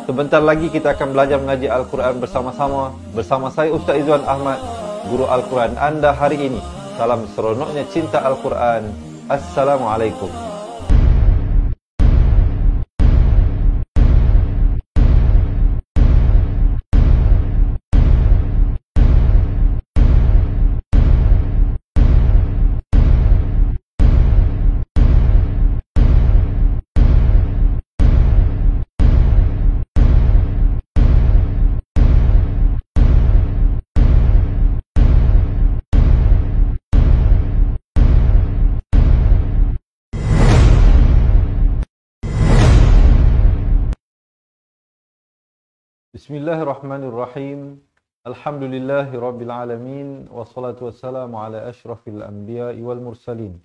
Sebentar lagi kita akan belajar mengaji Al-Quran bersama-sama. Bersama saya Ustaz Izwan Ahmad, Guru Al-Quran anda hari ini. Salam seronoknya cinta Al-Quran. Assalamualaikum. Bismillahirrahmanirrahim. Alhamdulillahirrabbilalamin. Wassalatu wassalamu ala ashrafil anbiya'i wal mursalin.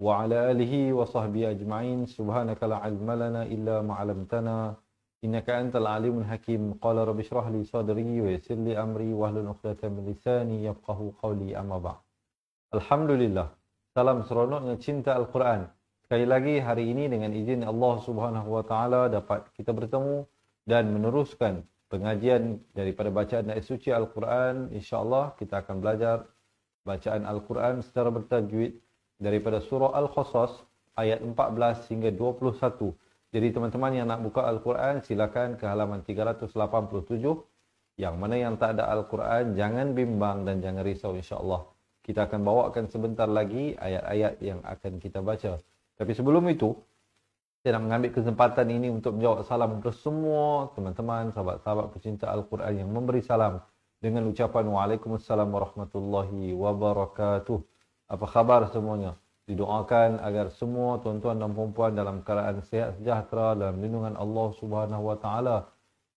Wa ala alihi wa sahbihi ajma'in. Subhanaka la ilma lana illa ma'alamtana. Innaka antal alimun hakim. Qala rabbi shrah li sadri wa yassir li amri wahlul 'uqdatam min lisani yafqahu qawli amma ba'd. Alhamdulillah. Salam seronoknya cinta Al-Quran. Sekali lagi hari ini dengan izin Allah Subhanahu wa taala dapat kita bertemu dan meneruskan pengajian daripada bacaan ayat suci Al-Quran. InsyaAllah kita akan belajar bacaan Al-Quran secara bertajwid daripada surah Al-Qasas ayat 14 hingga 21. Jadi teman-teman yang nak buka Al-Quran silakan ke halaman 387. Yang mana yang tak ada Al-Quran jangan bimbang dan jangan risau, insyaAllah. Kita akan bawakan sebentar lagi ayat-ayat yang akan kita baca. Tapi sebelum itu, saya nak mengambil kesempatan ini untuk menjawab salam kepada semua teman-teman, sahabat-sahabat pecinta Al-Quran yang memberi salam dengan ucapan Waalaikumsalam warahmatullahi wabarakatuh. Apa khabar semuanya? Didoakan agar semua tuan-tuan dan puan-puan dalam keadaan sihat sejahtera dalam lindungan Allah Subhanahu wa taala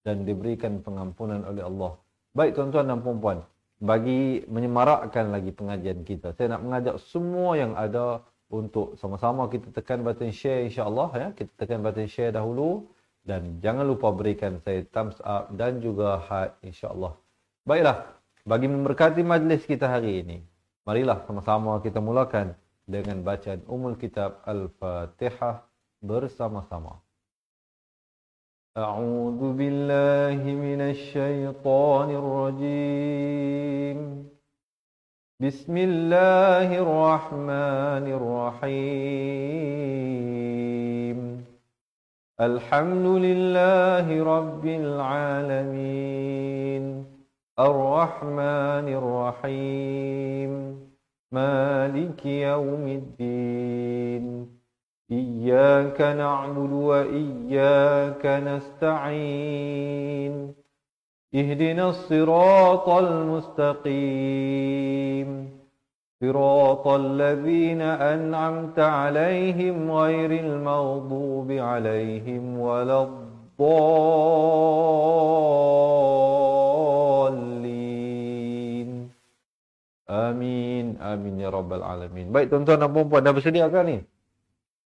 dan diberikan pengampunan oleh Allah. Baik tuan-tuan dan puan-puan, bagi menyemarakkan lagi pengajian kita, saya nak mengajak semua yang ada untuk sama-sama kita tekan button share, insya-Allah ya. Kita tekan button share dahulu dan jangan lupa berikan saya thumbs up dan juga heart, insya-Allah. Baiklah, bagi memberkati majlis kita hari ini, marilah sama-sama kita mulakan dengan bacaan Ummul Kitab Al-Fatihah bersama-sama. A'udzu billahi minasy syaithanir rajim. Bismillahirrahmanirrahim. Alhamdulillahi rabbil alamin. Ar-Rahmanir-Rahim. Maliki yaumiddin. Iyyaka na'budu wa iyyaka nasta'in. اهدنا الصراط المستقيم صراط الذين أنعمت عليهم غير المغضوب عليهم ولا الضالين آمين آمين يا رب العالمين. Baik tuan-tuan dan puan-puan, dah bersedia kan ni?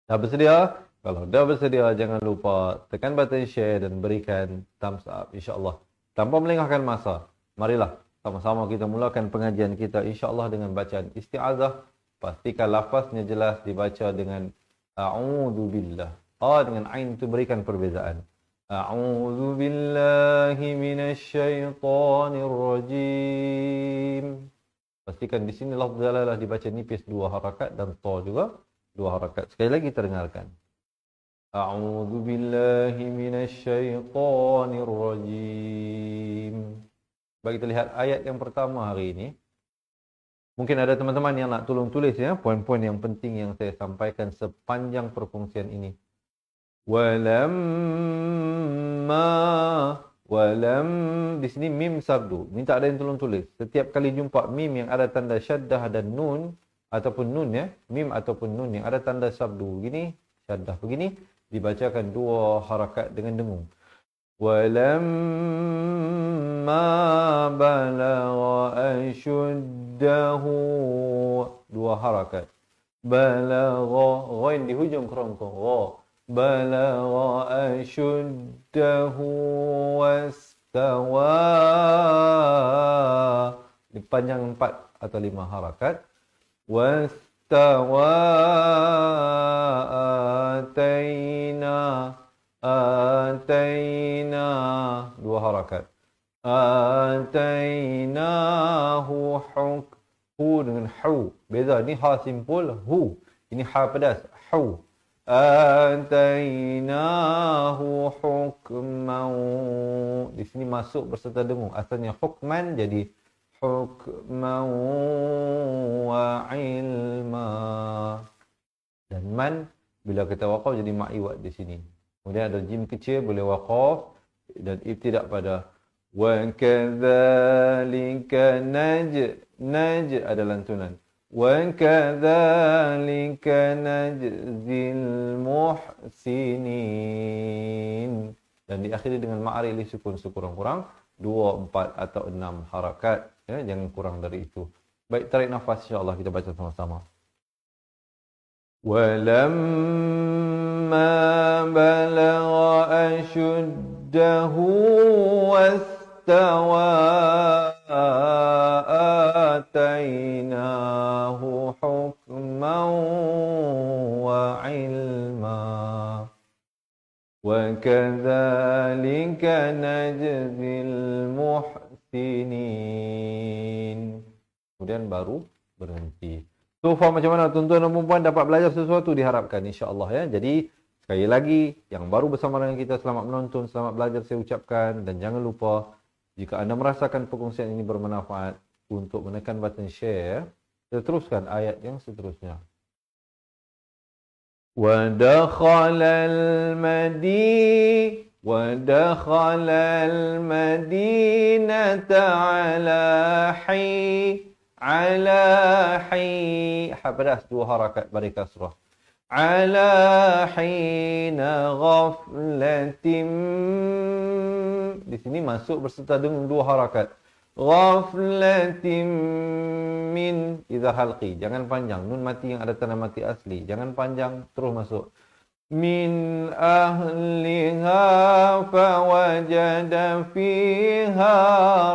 Dah bersedia? Kalau dah bersedia, jangan lupa tekan button share dan berikan thumbs up, insya-Allah. Tanpa melengahkan masa, marilah sama-sama kita mulakan pengajian kita insya-Allah dengan bacaan isti'azah. Pastikan lafaznya jelas dibaca dengan a'udzu billah. Dengan ain itu berikan perbezaan. A'udzu billahi minasy syaithanir rajim. Pastikan di sini lafaz jalalah dibaca nipis 2 harakat dan ta juga 2 harakat. Sekali lagi kita dengarkan. A'udzu billahi minasy syaithanir rajim. Bagi kita lihat ayat yang pertama hari ini. Mungkin ada teman-teman yang nak tolong tulis ya poin-poin yang penting yang saya sampaikan sepanjang perkongsian ini. Walam di sini mim sardu. Minta ada yang tolong tulis. Setiap kali jumpa mim yang ada tanda syaddah dan nun ataupun nun ya, mim ataupun nun yang ada tanda sabdu begini, syaddah begini, dibacakan 2 harakat dengan dengung. Walamma balagha ashuddahu, 2 harakat. Balagha, ghain di hujung kerongkong. Gha. Balagha ashuddahu wastawa. Dipanjang 4 atau 5 harakat. Wastawa atayna harakat. Atainahu huk. Hu dengan hu. Beza, ni ha simpul, hu. Ini ha pedas, hu. Atainahu hukman. Di sini masuk berserta dengung. Asalnya hukman jadi hukman wa ilma. Dan man bila kita waqaf jadi ma'iwat di sini. Kemudian ada jim kecil boleh waqaf dan ibtidak pada wa kadzalika naj ada lantunan. Wa kadzalika najzil muhsinin. Dan diakhiri dengan ma'ari li sukun sekurang-kurang 2, 4 atau 6 harakat. Ya, jangan kurang dari itu. Baik, tarik nafas insya-Allah kita baca sama-sama. وَلَمَّا بَلَغَ أَشُدَّهُ وَاسْتَوَى آتَيْنَاهُ حُكْمًا وَعِلْمًا وَكَذَلِكَ نَجْزِي الْمُحْسِنِينَ. Kemudian baru berhenti. So far macam mana tuan-tuan dan puan dapat belajar sesuatu diharapkan insya-Allah ya. Jadi sekali lagi yang baru bersama dengan kita, selamat menonton, selamat belajar saya ucapkan, dan jangan lupa jika anda merasakan perkongsian ini bermanfaat untuk menekan button share. Kita teruskan ayat yang seterusnya. Wa dakhalal madinata ala hapedas 2 harakat bari kasrah. Ala hina ghaflatim. Di sini masuk berserta dengan 2 harakat. Ghaflatim min idza halqi. Jangan panjang. Nun mati yang ada tanda mati asli. Jangan panjang, terus masuk. Min ahliha fawajada fiha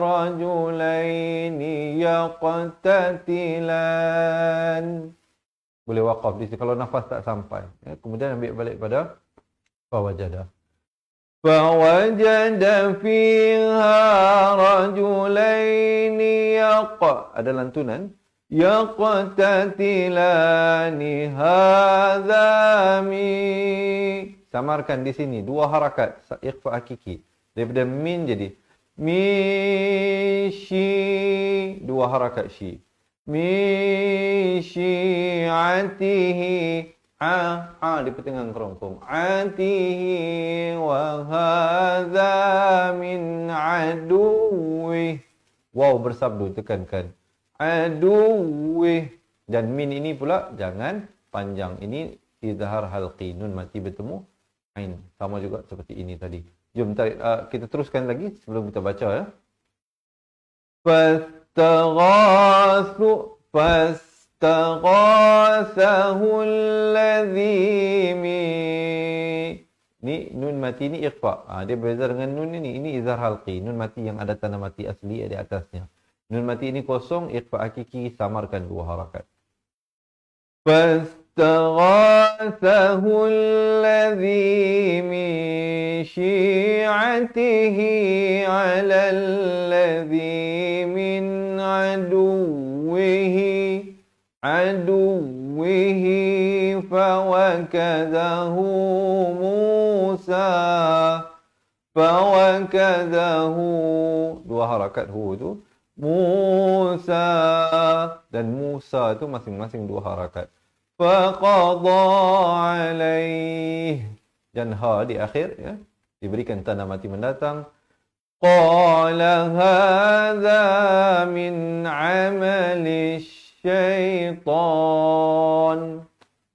rajulaini yaqtatilan. Boleh waqaf di sini kalau nafas tak sampai. Ya, kemudian ambil balik pada fawajada. Fawajada fiha rajulaini ada lantunan. Yaqtatilani hadza mi. Samarkan di sini 2 harakat ikhfa hakiki. Daripada min jadi mi shi, 2 harakat shi. Mi syi'atihi di pertengahan kerongkong. Atihi wa hadza min aduwi. Waw bersabdu, tekankan. Aduwih. Dan min ini pula jangan panjang. Ini izhar halqi. Nun mati bertemu ain. Sama juga seperti ini tadi. Jom kita teruskan lagi sebelum kita baca ya. Fastaghathahu alladhi ni nun mati ni ikhfa. Dia berbeza dengan nun ini. Ini izhar halqi. Nun mati yang ada tanda mati asli di atasnya. Nun mati ini kosong, ikhfa hakiki, samarkan 2 harakat. Fastaghathahu alladhi min syi'atihi 'ala alladhi min aduwwihi fawakadahu Musa. Fawakadahu 2 harakat hu itu. Musa, dan Musa itu masing-masing 2 harakat. Faqadha alaih, dan ha di akhir ya, diberikan tanda mati mendatang. Qala hadza min amali syaitan.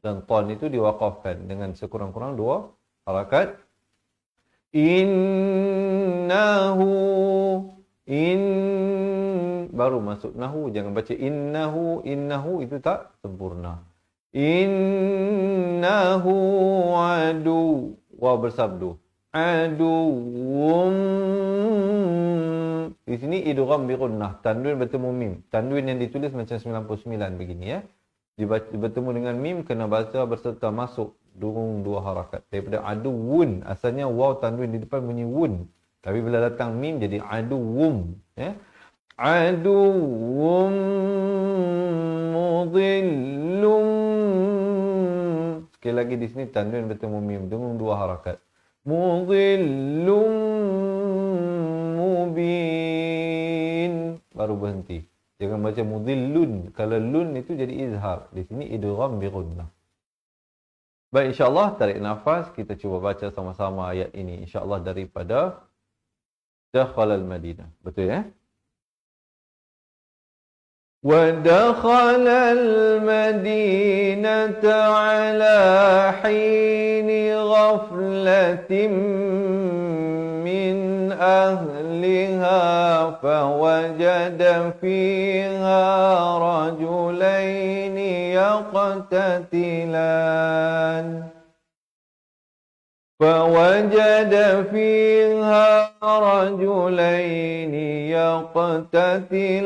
Dan ton itu diwaqafkan dengan sekurang-kurang 2 harakat. Baru masuk nahu, jangan baca innahu itu tak sempurna. Innahu adu, wa bersabdu aduwum. Di sini idgham bi gunnah, tanwin bertemu mim. Tanwin yang ditulis macam 99 begini ya. Bertemu dengan mim kena baca berserta masuk durung 2 harakat. Daripada aduwun, asalnya waw tanwin di depan bunyi wun. Tapi bila datang mim jadi aduwum. Ya. Aduwum mudillum. Sekali lagi di sini tanwin bertemu mim dengan 2 harakat. Mudillum mubin. Baru berhenti. Jangan baca mudillun. Kalau lun itu jadi izhar. Di sini idgham bi gunnah. Baik, insyaAllah tarik nafas. Kita cuba baca sama-sama ayat ini. InsyaAllah daripada Dakhala al-Madinah. Betul ya? وَدَخَلَ الْمَدِينَةَ عَلَى حِينِ غَفْلَةٍ مِّنْ أَهْلِهَا فَوَجَدَ فِيهَا رَجُلَيْنِ يَقْتَتِلَانِ فوجد فيها رجلين يقتتلان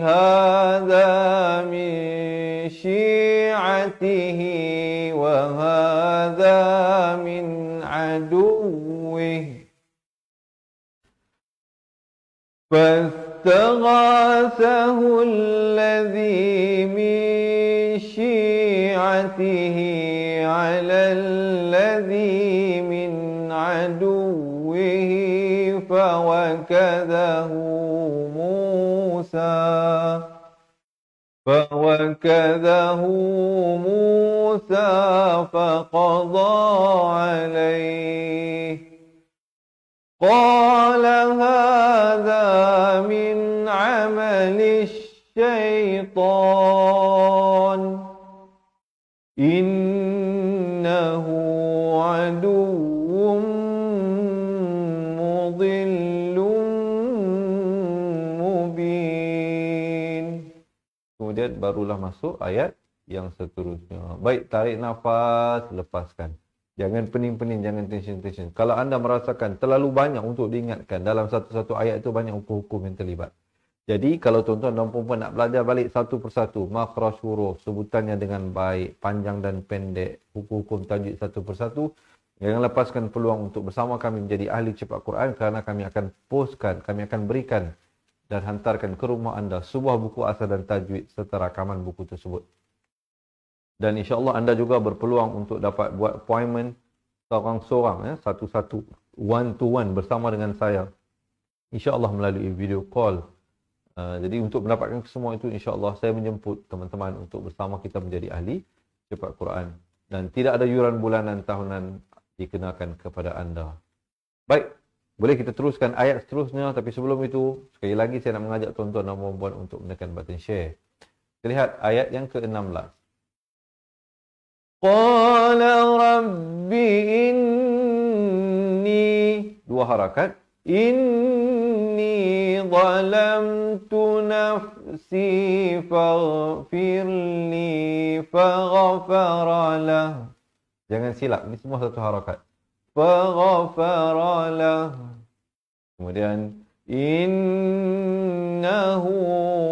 هذا من شيعته وهذا من عدوه فاستغاثه الذي من شيعته على الذي من عدوه فوكذه موسى فقضى عليه قال هذا من عمل الشيطان إنه عدو مضل مبين. Kemudian barulah masuk ayat yang seterusnya. Baik, tarik nafas, lepaskan. Jangan pening-pening, jangan tension-tension. Kalau anda merasakan terlalu banyak untuk diingatkan, dalam satu-satu ayat itu banyak hukum-hukum yang terlibat. Jadi kalau tuan-tuan dan puan-puan nak belajar balik satu persatu, makhraj huruf, sebutannya dengan baik, panjang dan pendek, hukum-hukum tajwid satu persatu, jangan lepaskan peluang untuk bersama kami menjadi ahli cepat Quran, kerana kami akan postkan, kami akan berikan dan hantarkan ke rumah anda sebuah buku asal dan tajwid serta rakaman buku tersebut. Dan insya-Allah anda juga berpeluang untuk dapat buat appointment seorang-seorang, satu-satu, one to one bersama dengan saya. InsyaAllah melalui video call. Jadi untuk mendapatkan semua itu, insyaAllah saya menjemput teman-teman untuk bersama kita menjadi ahli cepat Quran. Dan tidak ada yuran bulanan tahunan dikenakan kepada anda. Baik, boleh kita teruskan ayat seterusnya. Tapi sebelum itu, sekali lagi saya nak mengajak tuan-tuan dan puan-puan untuk menekan button share. Kita lihat ayat yang ke-16. Qala rabbi inni, 2 harakat. Inni zalamtu nafsi faghfirli faghfara lah. Jangan silap, ini semua satu harakat. Faghfara lah. Kemudian innahu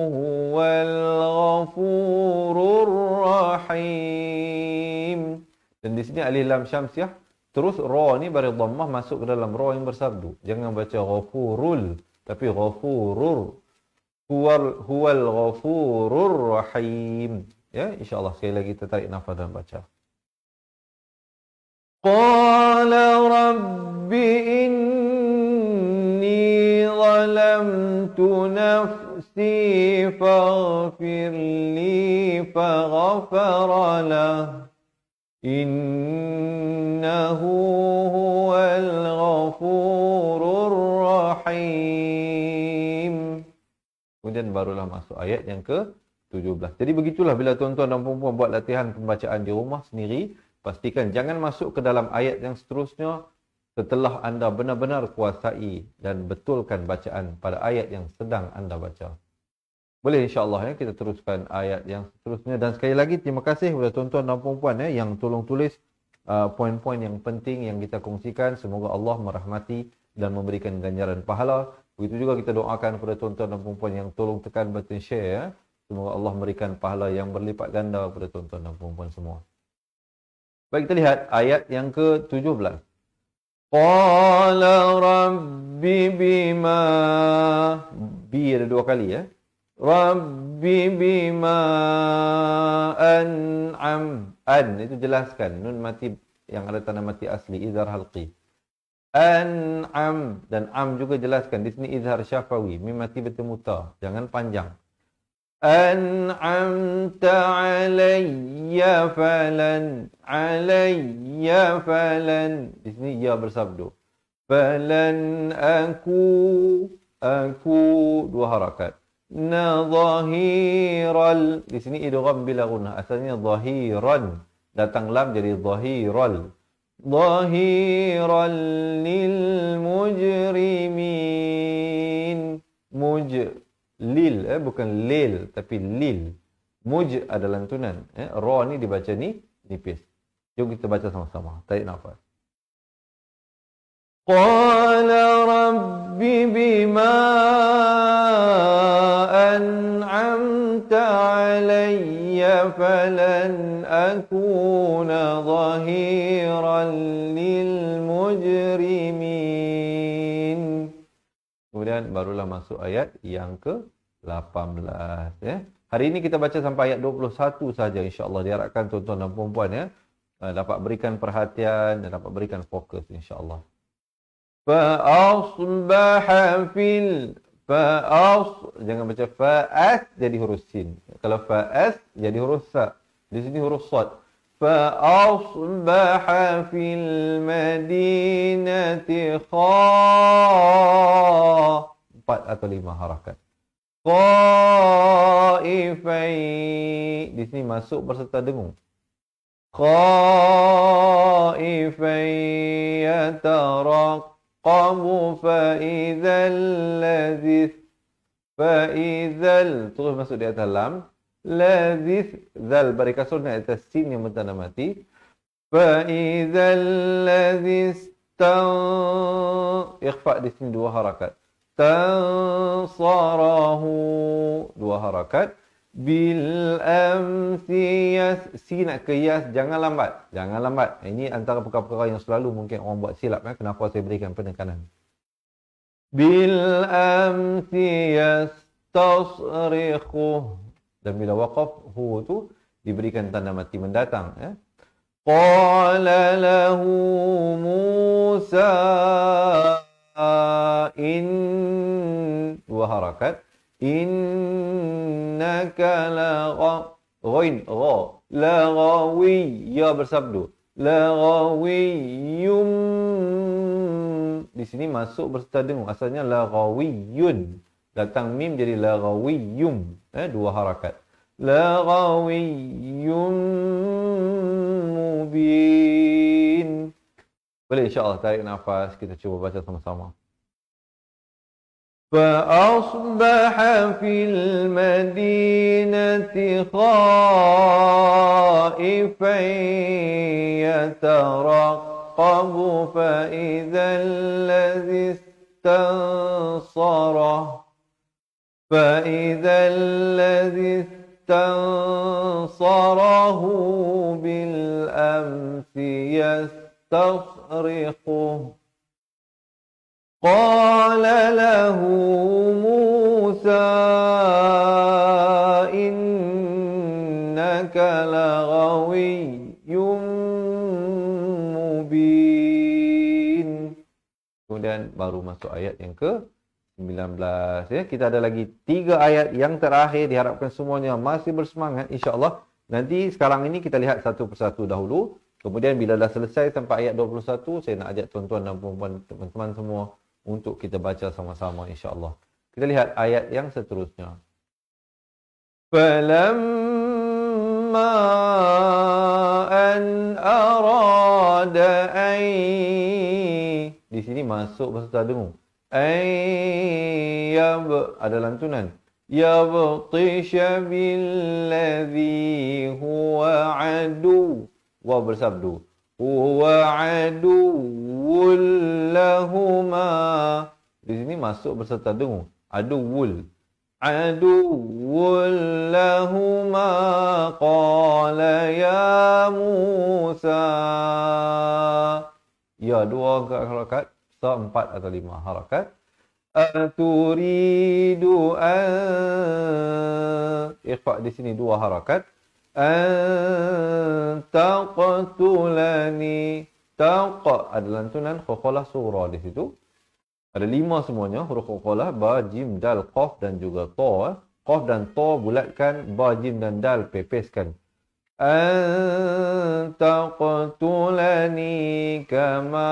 huwal ghafurur rahim. Dan di sini alif lam syamsiah. Terus ra ni bari dhammah masuk ke dalam ra yang bersabdu. Jangan baca ghafurul, tapi ghafurur. Huwal ghafurur rahim. Ya, insya-Allah sekali lagi kita tarik nafas dan baca. Qala rabbi inni zalamtu nafsi faghfirli faghfara lah. Innahu huwal ghafurur rahim. Kemudian barulah masuk ayat yang ke-17. Jadi begitulah bila tuan-tuan dan puan-puan buat latihan pembacaan di rumah sendiri, pastikan jangan masuk ke dalam ayat yang seterusnya setelah anda benar-benar kuasai dan betulkan bacaan pada ayat yang sedang anda baca. Boleh insya-Allah kita teruskan ayat yang seterusnya. Dan sekali lagi terima kasih kepada tuan-tuan dan puan-puan yang tolong tulis poin-poin yang penting yang kita kongsikan. Semoga Allah merahmati dan memberikan ganjaran pahala. Begitu juga kita doakan kepada tuan-tuan dan puan-puan yang tolong tekan button share. Semoga Allah memberikan pahala yang berlipat ganda kepada tuan-tuan dan puan-puan semua. Baik, kita lihat ayat yang ke-17. Qala rabbi bima, bi ada dua kali ya. Rabbi bima an'am. An itu jelaskan. Nun mati yang ada tanda mati asli, izhar halqi. An'am dan am juga jelaskan. Di sini izhar syafawi, mim mati bertemu ta. Jangan panjang. An'amta alayya falan. Alayya falan. Di sini ya bersabdu. Falan aku dua harakat. Na zahiral. Di sini idgham bila gunnah. Asalnya zahiran. Datang lam jadi zahiral. Zahiral lil mujrimin. Lil, bukan lil, tapi lil. Muj adalah lantunan. Ra ni dibaca ni nipis. Jom kita baca sama-sama. Tarik nafas. Qala rabbi bima an'amta alayya falan akuna zahiran lil mujrimin. Kemudian barulah masuk ayat yang ke-18 ya. Hari ini kita baca sampai ayat 21 saja insya-Allah. Diharapkan tuan-tuan dan puan-puan ya dapat berikan perhatian dan dapat berikan fokus insya-Allah. Fa asbaha fil jangan baca fa'as jadi huruf sin. Kalau fa'as jadi huruf sa. Di sini huruf sad. Fa asbaha fil madinati empat atau lima harakat. Khaifai. Di sini masuk berserta dengung. Khaifai yataraqabu fa'idhal ladhith. Fa'idhal. Terus masuk di atas lam. Ladhith. Zal bari kasur di atas sin yang bertanda mati. Fa'idhal ladhith. Ikhfa di sini dua harakat. Tansarahu dua harakat. Bil amsi yas. Si nak ke yas, jangan lambat. Jangan lambat. Ini antara perkara-perkara yang selalu mungkin orang buat silap. Kenapa saya berikan penekanan. Bil amsi yas tasrikhu. Dan bila waqaf, hu tu diberikan tanda mati mendatang. Qala lahu Musa dua harakat. Innaka laghawi. Ya bersabdu. Laghawiyum. Di sini masuk berserta dengung. Asalnya laghawiyun. Datang mim jadi laghawiyum. Dua harakat. Laghawiyum mubin. Boleh insya-Allah tarik nafas. Kita cuba baca sama-sama. فأصبح في المدينة خائفا يترقب فإذا الذي استنصره بالأمس يستصرخه قال له موسى إنك لغوي مبين. Kemudian baru masuk ayat yang ke-19 ya. Kita ada lagi 3 ayat yang terakhir. Diharapkan semuanya masih bersemangat insya-Allah. Nanti sekarang ini kita lihat satu persatu dahulu. Kemudian bila dah selesai sampai ayat 21, saya nak ajak tuan-tuan dan puan-puan teman-teman semua untuk kita baca sama-sama insya-Allah. Kita lihat ayat yang seterusnya. Falamma an arada di sini masuk berserta dengung. Yab ada lantunan. Yabtisha billadhi huwa adu. Wa bersabdu. Huwa aduwwul lahuma. Di sini masuk berserta dengung. Aduwwul. Aduwwul lahuma. Qala ya Musa. Ya, 2 harakat. Sa 4 atau 5 harakat. Aturidu ikhfa di sini 2 harakat. Taqtulani. Taqa ada lantunan qalqalah surah di situ. Ada 5 semuanya huruf qalqalah, ba, jim, dal, qaf dan juga ta. Qaf dan ta bulatkan, ba, jim dan dal pepeskan. Taqtulani kama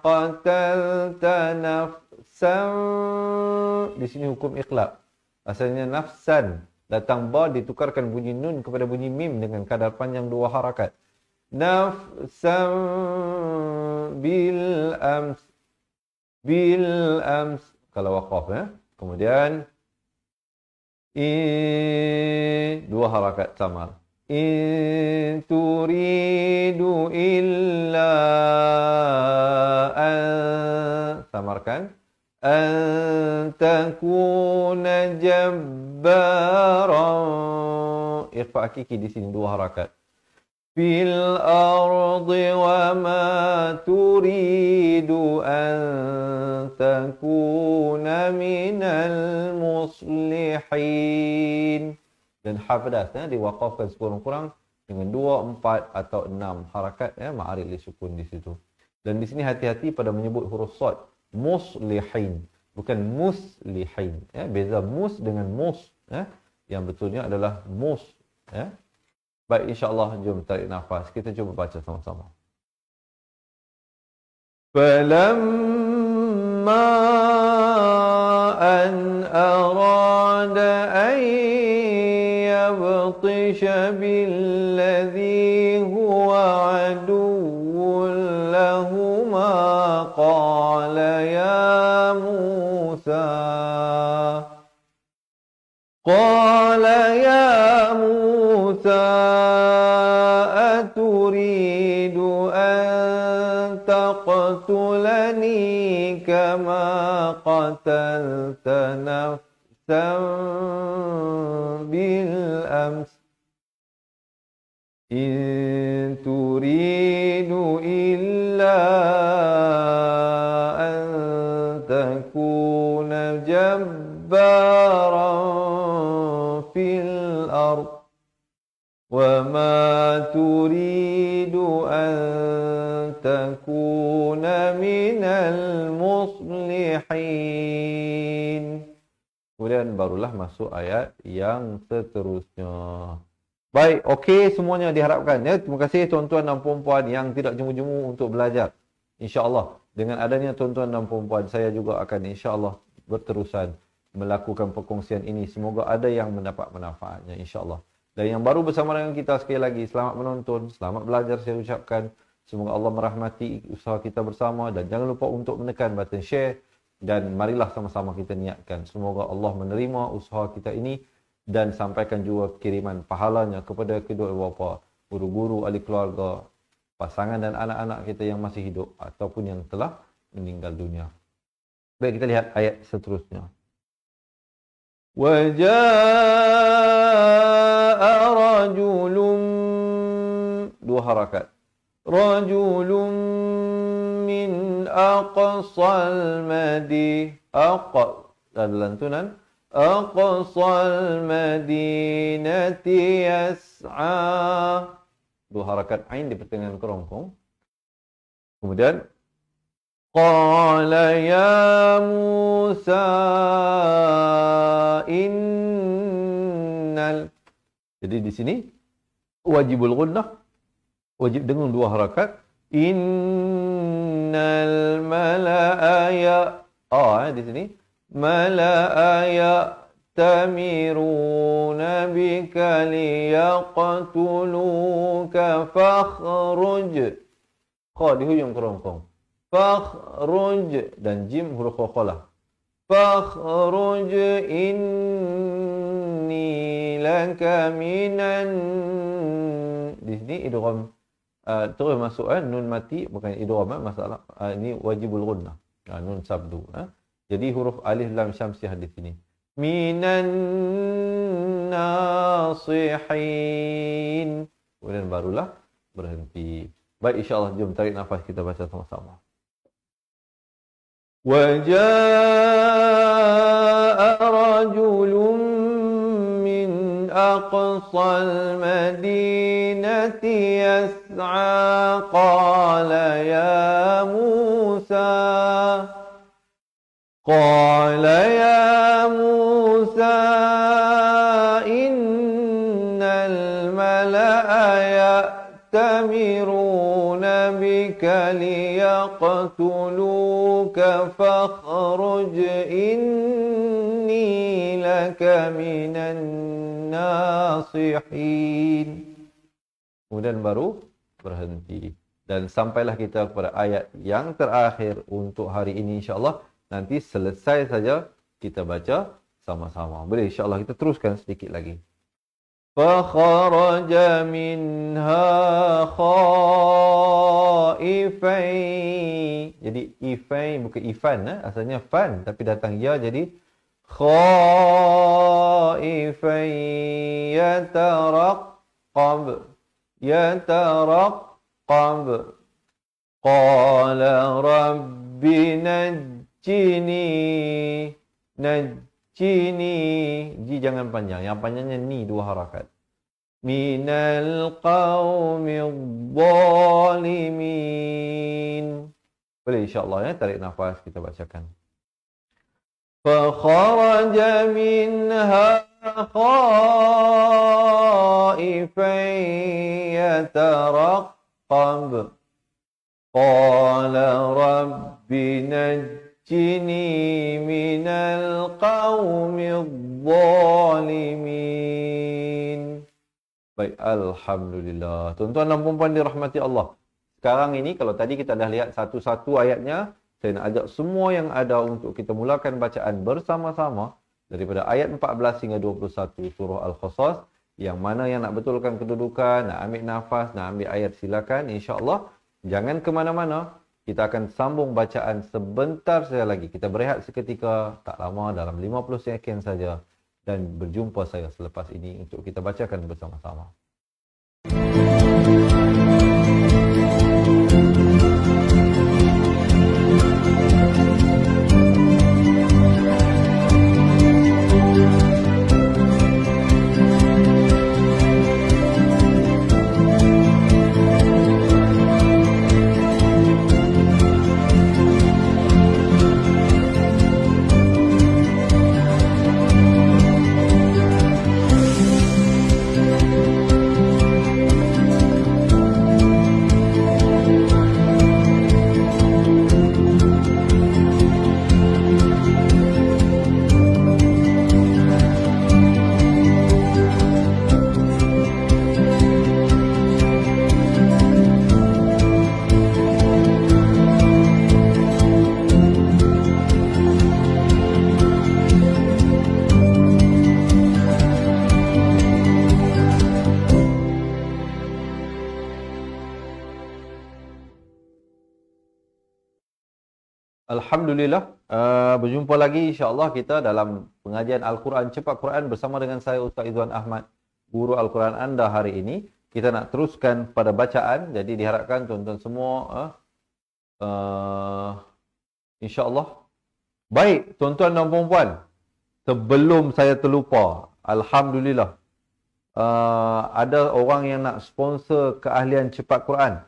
qatalta nafsan. Di sini hukum iqlab. Asalnya nafsan. Datang ba ditukarkan bunyi nun kepada bunyi mim dengan kadar panjang 2 harakat. Nafsan bil ams. Bil ams. Kalau waqaf ya. Kemudian 2 harakat samar. In turidu illa samarkan. An takuna jabbaran. Ikhfa hakiki di sini 2 harakat. Fil ardi wa ma turidu an takuna minal muslihin. Dan hafadah diwaqafkan sekurang-kurang dengan 2, 4 atau 6 harakat ya, ma'arid li sukun di situ. Dan di sini hati-hati pada menyebut huruf sad, muslihin, bukan muslihin ya, beza mus dengan mus ya. Yang betulnya adalah mus ya. Baik, insya-Allah jom tarik nafas. Kita cuba baca sama-sama. Falamma an arada an yabtisha billadhi huwa aduwwun lahuma qala ya Musa aturidu an taqtulani kama qatalta nafsan bil ams in turidu illa an takuna jabbaran fil ard wa ma turidu an takuna minal muslihin. Kemudian barulah masuk ayat yang seterusnya. Baik, okey semuanya diharapkan ya. Terima kasih tuan-tuan dan puan-puan yang tidak jemu-jemu untuk belajar. InsyaAllah dengan adanya tuan-tuan dan puan-puan, saya juga akan insyaAllah berterusan melakukan perkongsian ini. Semoga ada yang mendapat manfaatnya insyaAllah. Dan yang baru bersama dengan kita sekali lagi, selamat menonton, selamat belajar saya ucapkan. Semoga Allah merahmati usaha kita bersama dan jangan lupa untuk menekan button share dan marilah sama-sama kita niatkan. Semoga Allah menerima usaha kita ini dan sampaikan juga kiriman pahalanya kepada kedua bapa, guru-guru, ahli keluarga, pasangan dan anak-anak kita yang masih hidup ataupun yang telah meninggal dunia. Baik, kita lihat ayat seterusnya. Waja'a rajulun, 2 harakat. Rajulun min aqsal madi, dan lantunan aqsal madinati yas'a, 2 harakat ain di pertengahan kerongkong. Kemudian qala ya Musa innal. Jadi di sini wajibul ghunnah, wajib dengan 2 harakat. Innal mala'a di sini mala'a ya'tamiruna bika liyaqtuluka fakhruj. Kha di hujung kerongkong. Fakhruj dan jim huruf qalqalah. Fakhruj inni laka minan. Di sini idgham terus masuk nun mati, bukan idgham masalah. Ini wajibul ghunnah. Nun sabdu. Jadi huruf alif lam syamsiah di sini. Minan nasihin. Kemudian barulah berhenti. Baik, insya-Allah jom tarik nafas kita baca sama-sama. وجاء رجل من أقصى المدينة يسعى قال يا موسى إن الملأ يأتمرون بك ليقتلوك فاخرج إني لك من الناصحين. Kemudian baru berhenti. Dan sampailah kita kepada ayat yang terakhir untuk hari ini, insya-Allah. Nanti selesai saja kita baca sama-sama. Boleh, insya-Allah kita teruskan sedikit lagi. فَخَرَجَ مِنْهَا خَائِفًا. Jadi ifai bukan ifan, asalnya fan tapi datang ya, jadi khaifan yatarqab qala rabbi najjini. Ji jangan panjang, yang panjangnya ni 2 harakat. Minal qaumidh dhalimin. Boleh, insya-Allah ya, tarik nafas kita bacakan. Fa kharaja minha khaifan yatarqab qala rabbi najjini minal qaumidh dhalimin. Baik, alhamdulillah. Tuan-tuan dan puan-puan dirahmati Allah. Sekarang ini kalau tadi kita dah lihat satu-satu ayatnya, saya nak ajak semua yang ada untuk kita mulakan bacaan bersama-sama daripada ayat 14 hingga 21 surah Al-Qasas. Yang mana yang nak betulkan kedudukan, nak ambil nafas, nak ambil ayat, silakan. InsyaAllah jangan ke mana-mana. Kita akan sambung bacaan sebentar saja lagi. Kita berehat seketika, tak lama, dalam 50 second saja. Dan berjumpa saya selepas ini untuk kita bacakan bersama-sama. Alhamdulillah, berjumpa lagi insya-Allah kita dalam pengajian Al-Quran Cepat Quran bersama dengan saya Ustaz Izwan Ahmad, guru Al-Quran anda hari ini. Kita nak teruskan pada bacaan, jadi diharapkan tuan-tuan semua insya-Allah. Baik, tuan-tuan dan puan-puan, sebelum saya terlupa, alhamdulillah, ada orang yang nak sponsor keahlian Cepat Quran.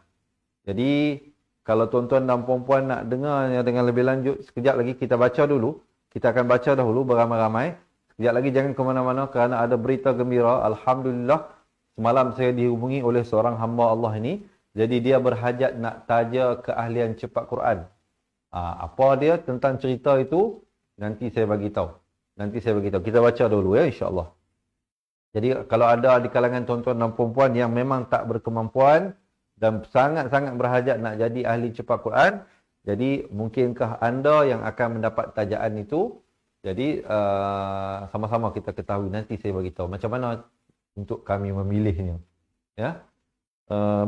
Jadi kalau tuan-tuan dan puan-puan nak dengarnya dengan lebih lanjut, sekejap lagi kita baca dulu. Kita akan baca dahulu beramai-ramai. Sekejap lagi jangan ke mana-mana kerana ada berita gembira. Alhamdulillah, semalam saya dihubungi oleh seorang hamba Allah ini. Jadi dia berhajat nak taja keahlian Cepat Quran. Apa dia tentang cerita itu, nanti saya bagi tahu. Kita baca dulu ya, insya-Allah. Jadi kalau ada di kalangan tuan-tuan dan puan-puan yang memang tak berkemampuan dan sangat-sangat berhajat nak jadi ahli Cepat Quran, jadi mungkinkah anda yang akan mendapat tajaan itu? Jadi sama-sama kita ketahui, nanti saya bagi tahu macam mana untuk kami memilihnya. Ya.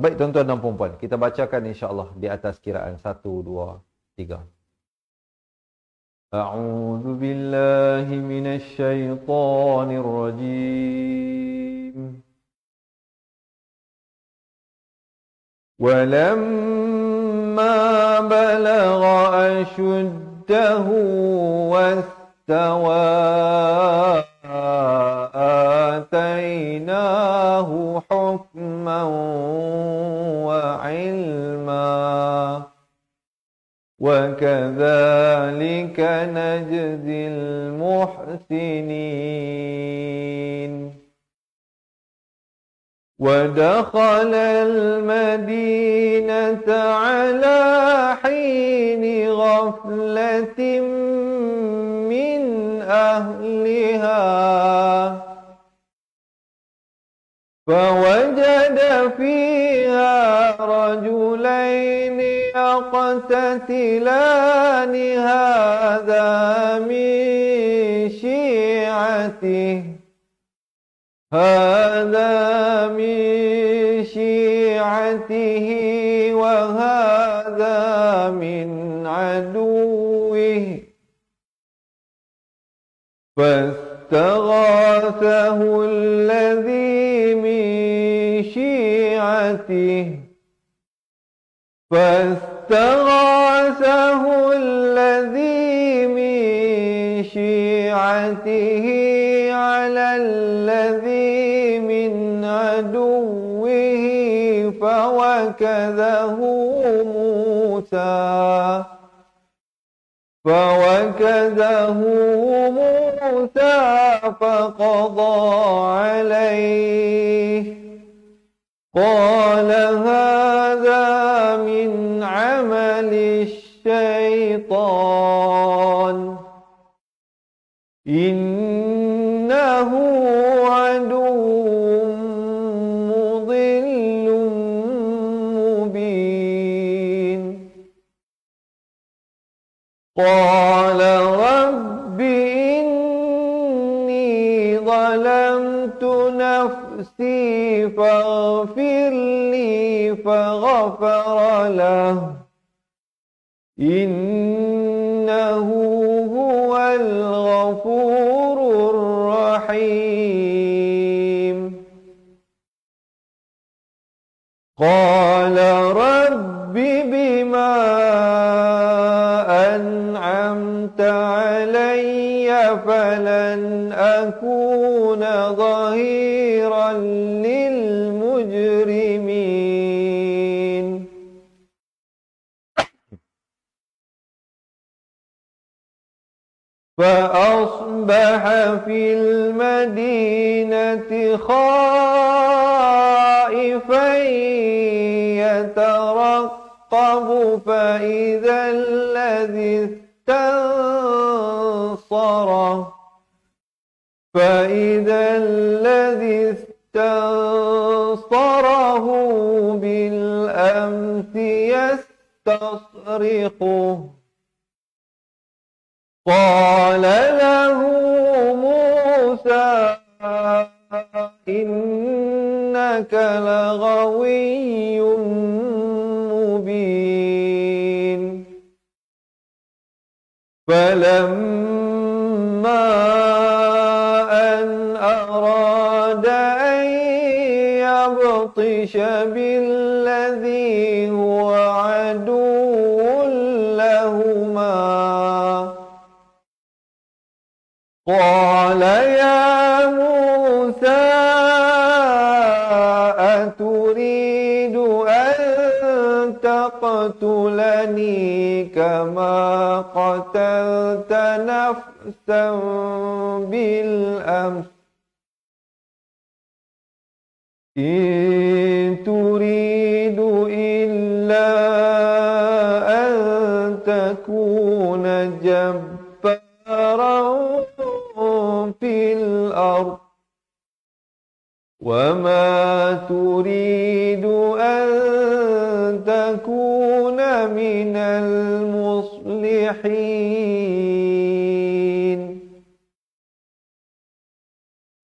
Baik tuan-tuan dan puan-puan, kita bacakan insya-Allah di atas kiraan 1 2 3. A'udzu billahi minasy syaithanir rajim. ولما بلغ أشده واستوى آتيناه حكما وعلما وكذلك نجزي المحسنين ودخل المدينة على حين غفلة من أهلها فوجد فيها رجلين يقتتلان هذا من شيعته وهذا من عدوه فاستغاثه الذي من شيعته على الذي من عدوه فوكذه موسى فقضى عليه قال هذا من عمل الشيطان إنه عدو مضل مبين قال رب إني ظلمت نفسي فاغفر لي فغفر له إنه هو الغفور الرحيم قال رب بما أنعمت علي فلن أكون ظهيرا للمجرمين فأصبح في المدينة خائفا يترقب فإذا الذي استنصره بالأمس يستصرخه قال له موسى إنك لغوي مبين فلما أن أراد أن يبطش بالذي هو عدو لهما قال يا موسى أتريد أن تقتلني كما قتلت نفسا بالأمس إن تريد إلا أن تكون جبارا في الأرض وما تريد أن تكون من المصلحين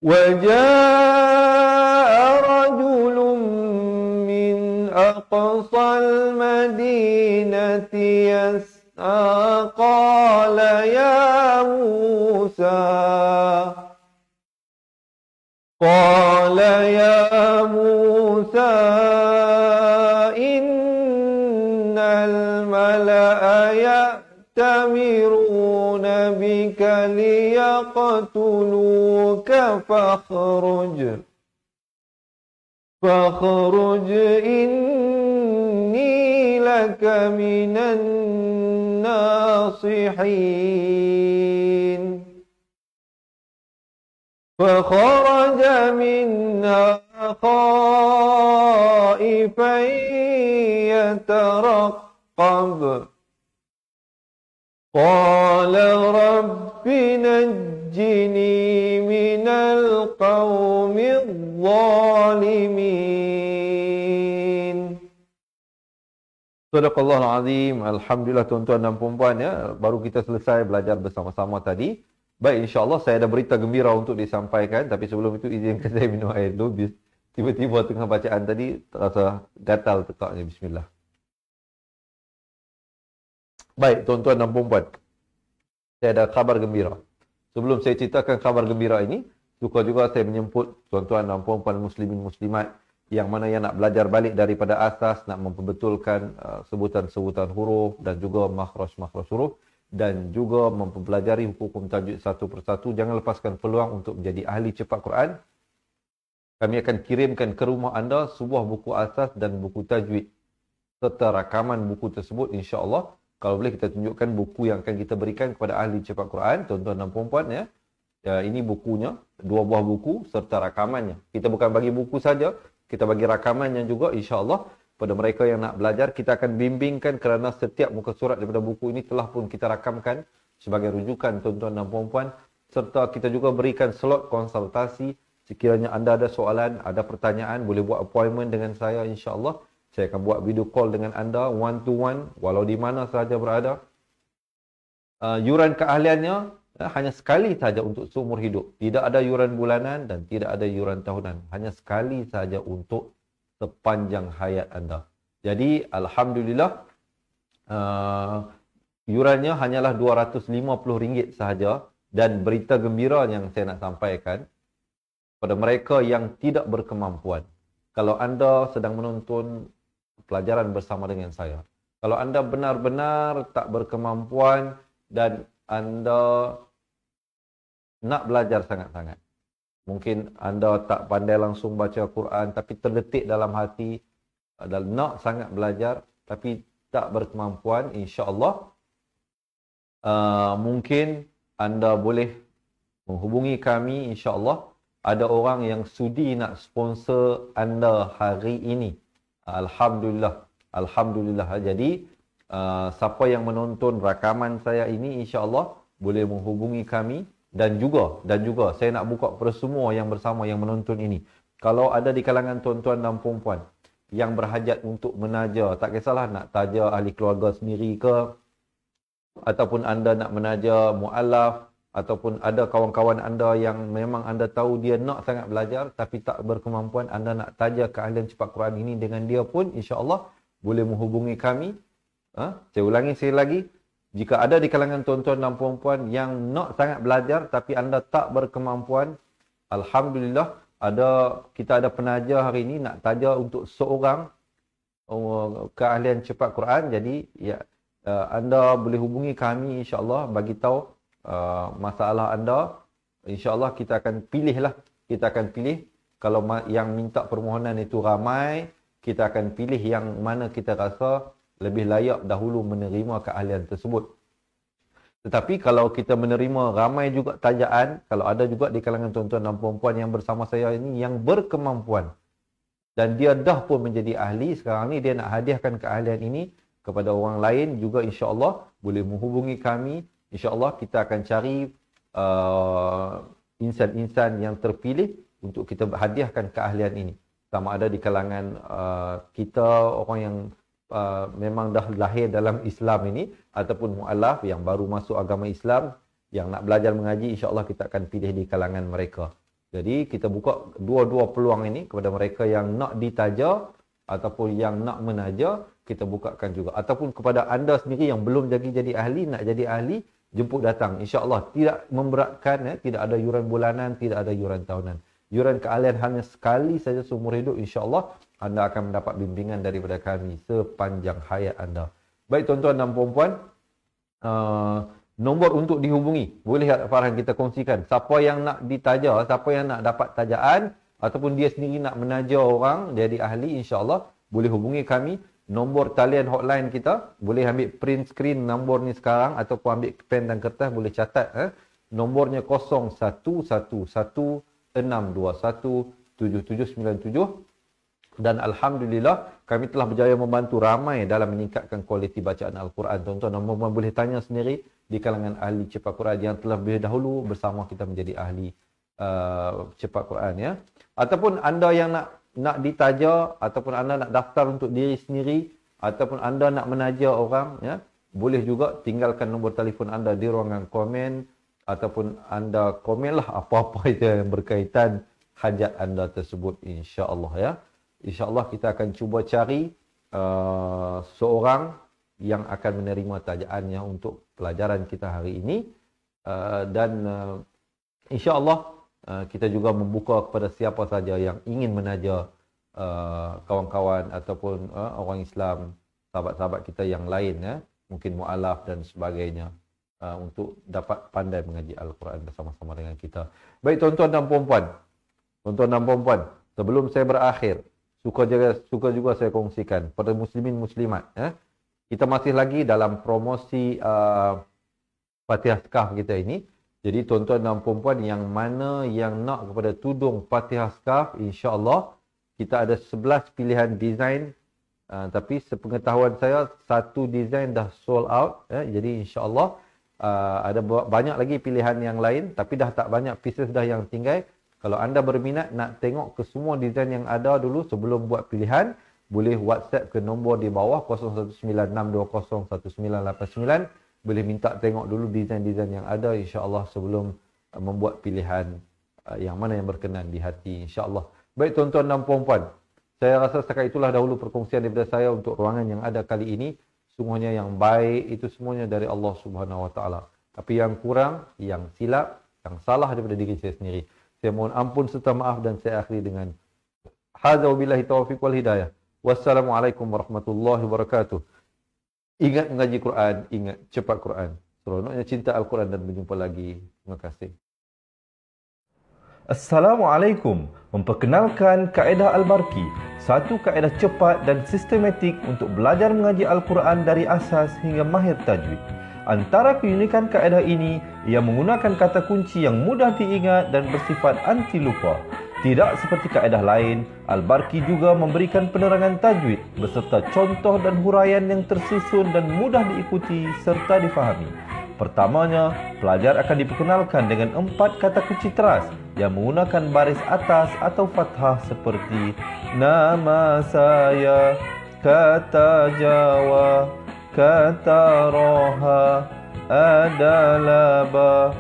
وجاء رجل من أقصى المدينة يسعى قال يا موسى إني بك ليقتلوك فاخرج إني لك من الناصحين فخرج منها خائفا يترقب قال رب نجني من القوم الظالمين. Sadaqallahul Azim. Alhamdulillah tuan-tuan dan puan-puan ya, baru kita selesai belajar bersama-sama tadi. Baik, insya-Allah saya ada berita gembira untuk disampaikan, tapi sebelum itu izinkan saya minum air dulu. Tiba-tiba tengah bacaan tadi terasa gatal tekaknya. Bismillah. Baik, tuan-tuan dan puan-puan, saya ada khabar gembira. Sebelum saya ceritakan khabar gembira ini, suka juga saya menyebut tuan-tuan dan puan-puan muslimin muslimat yang mana yang nak belajar balik daripada asas, nak memperbetulkan sebutan-sebutan huruf dan juga makhraj-makhraj huruf dan juga mempelajari hukum tajwid satu persatu. Jangan lepaskan peluang untuk menjadi ahli cepat Quran. Kami akan kirimkan ke rumah anda sebuah buku asas dan buku tajwid serta rakaman buku tersebut, insya-Allah. Kalau boleh kita tunjukkan buku yang akan kita berikan kepada ahli cepat Quran, tuan-tuan dan puan-puan ya. Ini bukunya, 2 buah buku serta rakamannya. Kita bukan bagi buku saja, kita bagi rakamannya juga, insya-Allah. Pada mereka yang nak belajar, kita akan bimbingkan kerana setiap muka surat daripada buku ini telah pun kita rakamkan sebagai rujukan tuan-tuan dan puan-puan, serta kita juga berikan slot konsultasi. Sekiranya anda ada soalan, ada pertanyaan, boleh buat appointment dengan saya, insya-Allah. Saya akan buat video call dengan anda one to one walau di mana sahaja berada. Yuran keahliannya hanya sekali sahaja untuk seumur hidup. Tidak ada yuran bulanan dan tidak ada yuran tahunan. Hanya sekali sahaja untuk sepanjang hayat anda. Jadi alhamdulillah yurannya hanyalah RM250 sahaja. Dan berita gembira yang saya nak sampaikan pada mereka yang tidak berkemampuan. Kalau anda sedang menonton pelajaran bersama dengan saya, kalau anda benar-benar tak berkemampuan dan anda nak belajar sangat-sangat, mungkin anda tak pandai langsung baca Quran tapi terdetik dalam hati dan nak sangat belajar tapi tak berkemampuan, insya-Allah mungkin anda boleh menghubungi kami, insya-Allah. Ada orang yang sudi nak sponsor anda hari ini. Alhamdulillah. Alhamdulillah. Jadi, siapa yang menonton rakaman saya ini, insya-Allah boleh menghubungi kami. Dan juga saya nak buka kepada semua yang bersama yang menonton ini. Kalau ada di kalangan tuan-tuan dan puan-puan yang berhajat untuk menaja, tak kisahlah nak taja ahli keluarga sendiri ke, ataupun anda nak menaja mu'allaf, ataupun ada kawan-kawan anda yang memang anda tahu dia nak sangat belajar tapi tak berkemampuan, anda nak taja keahlian cepat Quran ini dengan dia pun, insya-Allah boleh menghubungi kami. Saya ulangi sekali lagi, jika ada di kalangan tuan-tuan dan puan-puan yang nak sangat belajar tapi anda tak berkemampuan, alhamdulillah kita ada penaja hari ini nak taja untuk seorang keahlian cepat Quran. Jadi ya, anda boleh hubungi kami, insya-Allah, bagi tahu masalah anda. InsyaAllah kita akan pilih kalau yang minta permohonan itu ramai, kita akan pilih yang mana kita rasa lebih layak dahulu menerima keahlian tersebut. Tetapi kalau kita menerima ramai juga tajaan, kalau ada juga di kalangan tuan-tuan dan puan-puan yang bersama saya ini yang berkemampuan dan dia dah pun menjadi ahli, sekarang ni dia nak hadiahkan keahlian ini kepada orang lain juga, insya-Allah boleh menghubungi kami. InsyaAllah kita akan cari insan-insan yang terpilih untuk kita hadiahkan keahlian ini. Sama ada di kalangan kita, orang yang memang dah lahir dalam Islam ini, ataupun mu'alaf yang baru masuk agama Islam, yang nak belajar mengaji, insyaAllah kita akan pilih di kalangan mereka. Jadi kita buka dua-dua peluang ini kepada mereka yang nak ditaja ataupun yang nak menaja, kita bukakan juga. Ataupun kepada anda sendiri yang belum jadi ahli, nak jadi ahli, jemput datang, insya-Allah. Tidak memberatkan, tidak ada yuran bulanan, tidak ada yuran tahunan. Yuran keahlian hanya sekali saja seumur hidup, insya-Allah anda akan mendapat bimbingan daripada kami sepanjang hayat anda. Baik tuan-tuan dan puan-puan, nombor untuk dihubungi. Boleh tak Farhan kita kongsikan? Siapa yang nak ditaja, siapa yang nak dapat tajaan, ataupun dia sendiri nak menaja orang jadi ahli, insya-Allah boleh hubungi kami. Nombor talian hotline kita, boleh ambil print screen nombor ni sekarang, ataupun ambil pen dan kertas, boleh catat. Nombornya 0116217797. Dan Alhamdulillah, kami telah berjaya membantu ramai dalam meningkatkan kualiti bacaan Al-Quran. Tuan-tuan dan puan-puan boleh tanya sendiri di kalangan ahli cepat Quran yang telah lebih dahulu bersama kita menjadi ahli cepat Quran, ya. Ataupun anda yang nak ditaja, ataupun anda nak daftar untuk diri sendiri, ataupun anda nak menaja orang, ya, boleh juga tinggalkan nombor telefon anda di ruangan komen, ataupun anda komenlah apa-apa yang berkaitan hajat anda tersebut, insya-Allah, ya. InsyaAllah kita akan cuba cari seorang yang akan menerima tajaannya untuk pelajaran kita hari ini. Dan insyaAllah kita juga membuka kepada siapa saja yang ingin menaja kawan-kawan ataupun orang Islam, sahabat-sahabat kita yang lain, ya, mungkin mu'alaf dan sebagainya, untuk dapat pandai mengaji Al-Quran bersama-sama dengan kita. Baik tuan-tuan dan puan-puan, sebelum saya berakhir, suka juga saya kongsikan pada muslimin muslimat, ya. Kita masih lagi dalam promosi Fatihah Scarf kita ini. Jadi tuan-tuan dan puan-puan yang mana yang nak kepada tudung Fatihah Scarf, insya-Allah kita ada 11 pilihan desain, tapi sepengetahuan saya satu desain dah sold out, ya. Jadi insya-Allah ada banyak lagi pilihan yang lain, tapi dah tak banyak pieces dah yang tinggal. Kalau anda berminat nak tengok ke semua desain yang ada dulu sebelum buat pilihan, boleh WhatsApp ke nombor di bawah 0196201989. Boleh minta tengok dulu desain-desain yang ada, insya-Allah, sebelum membuat pilihan yang mana yang berkenan di hati, insya-Allah. Baik tuan-tuan dan puan-puan, saya rasa setakat itulah dahulu perkongsian daripada saya untuk ruangan yang ada kali ini. Semuanya yang baik itu semuanya dari Allah Subhanahu Wa Taala. Tapi yang kurang, yang silap, yang salah daripada diri saya sendiri, saya mohon ampun serta maaf, dan saya akhiri dengan hadza wabillahi taufiq wal hidayah. Wassalamualaikum warahmatullahi wabarakatuh. Ingat mengaji Quran, ingat cepat Quran. Seronoknya cinta Al-Quran, dan berjumpa lagi. Terima kasih. Assalamualaikum. Memperkenalkan kaedah Al-Barqi, satu kaedah cepat dan sistematik untuk belajar mengaji Al-Quran dari asas hingga mahir tajwid. Antara keunikan kaedah ini, ia menggunakan kata kunci yang mudah diingat dan bersifat anti lupa. Tidak seperti kaedah lain, Al-Barqi juga memberikan penerangan tajwid beserta contoh dan huraian yang tersusun dan mudah diikuti serta difahami. Pertamanya, pelajar akan diperkenalkan dengan 4 kata kunci teras yang menggunakan baris atas atau fathah seperti nama saya, kata Jawa, kata roha, adalah ba.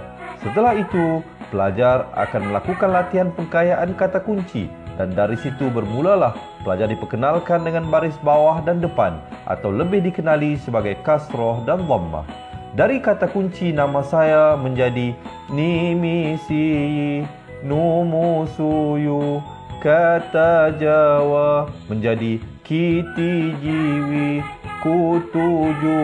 Setelah itu, pelajar akan melakukan latihan pengkayaan kata kunci, dan dari situ bermulalah pelajar diperkenalkan dengan baris bawah dan depan, atau lebih dikenali sebagai kasroh dan dhammah. Dari kata kunci nama saya menjadi nimisi, numusuyu. Kata Jawa menjadi kiti jiwi, kutuju.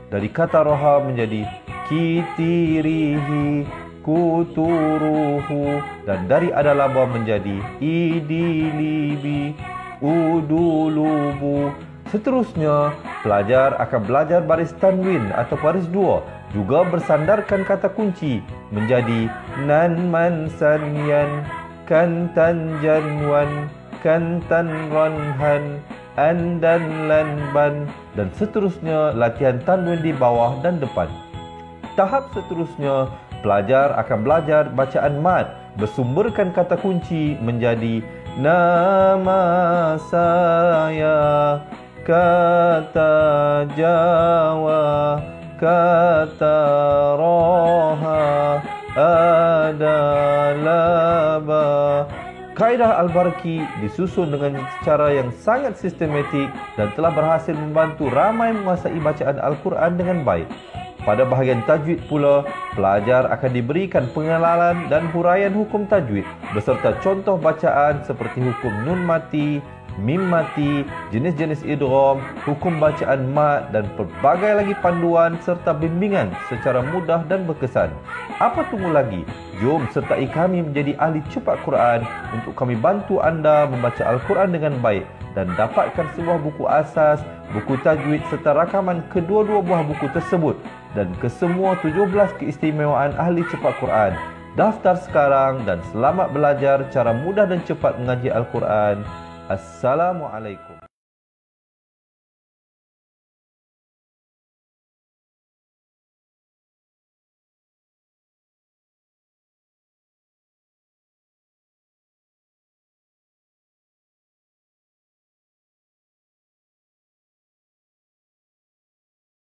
Dari kata roha menjadi kitirihi, kuturuhu. Dan dari adalaba menjadi idilibi, udulubu. Seterusnya, pelajar akan belajar baris tanwin atau baris dua, juga bersandarkan kata kunci menjadi nan man sanyan, kantan janwan, kantan ranhan, andan lanban, dan seterusnya latihan tanwin di bawah dan depan. Tahap seterusnya, pelajar akan belajar bacaan mad bersumberkan kata kunci menjadi nama saya, kata Jawa, kata roha, adalah ba. Kaedah Al-Barqi disusun dengan cara yang sangat sistematik dan telah berhasil membantu ramai menguasai bacaan Al-Quran dengan baik. Pada bahagian tajwid pula, pelajar akan diberikan pengenalan dan huraian hukum tajwid beserta contoh bacaan seperti hukum nun mati, mim mati, jenis-jenis idgham, hukum bacaan mat dan pelbagai lagi panduan serta bimbingan secara mudah dan berkesan. Apa tunggu lagi? Jom sertai kami menjadi ahli cepat Quran untuk kami bantu anda membaca Al-Quran dengan baik dan dapatkan sebuah buku asas, buku tajwid serta rakaman kedua-dua buah buku tersebut dan kesemua 17 keistimewaan ahli cepat Quran. Daftar sekarang dan selamat belajar cara mudah dan cepat mengaji Al-Quran. Assalamualaikum.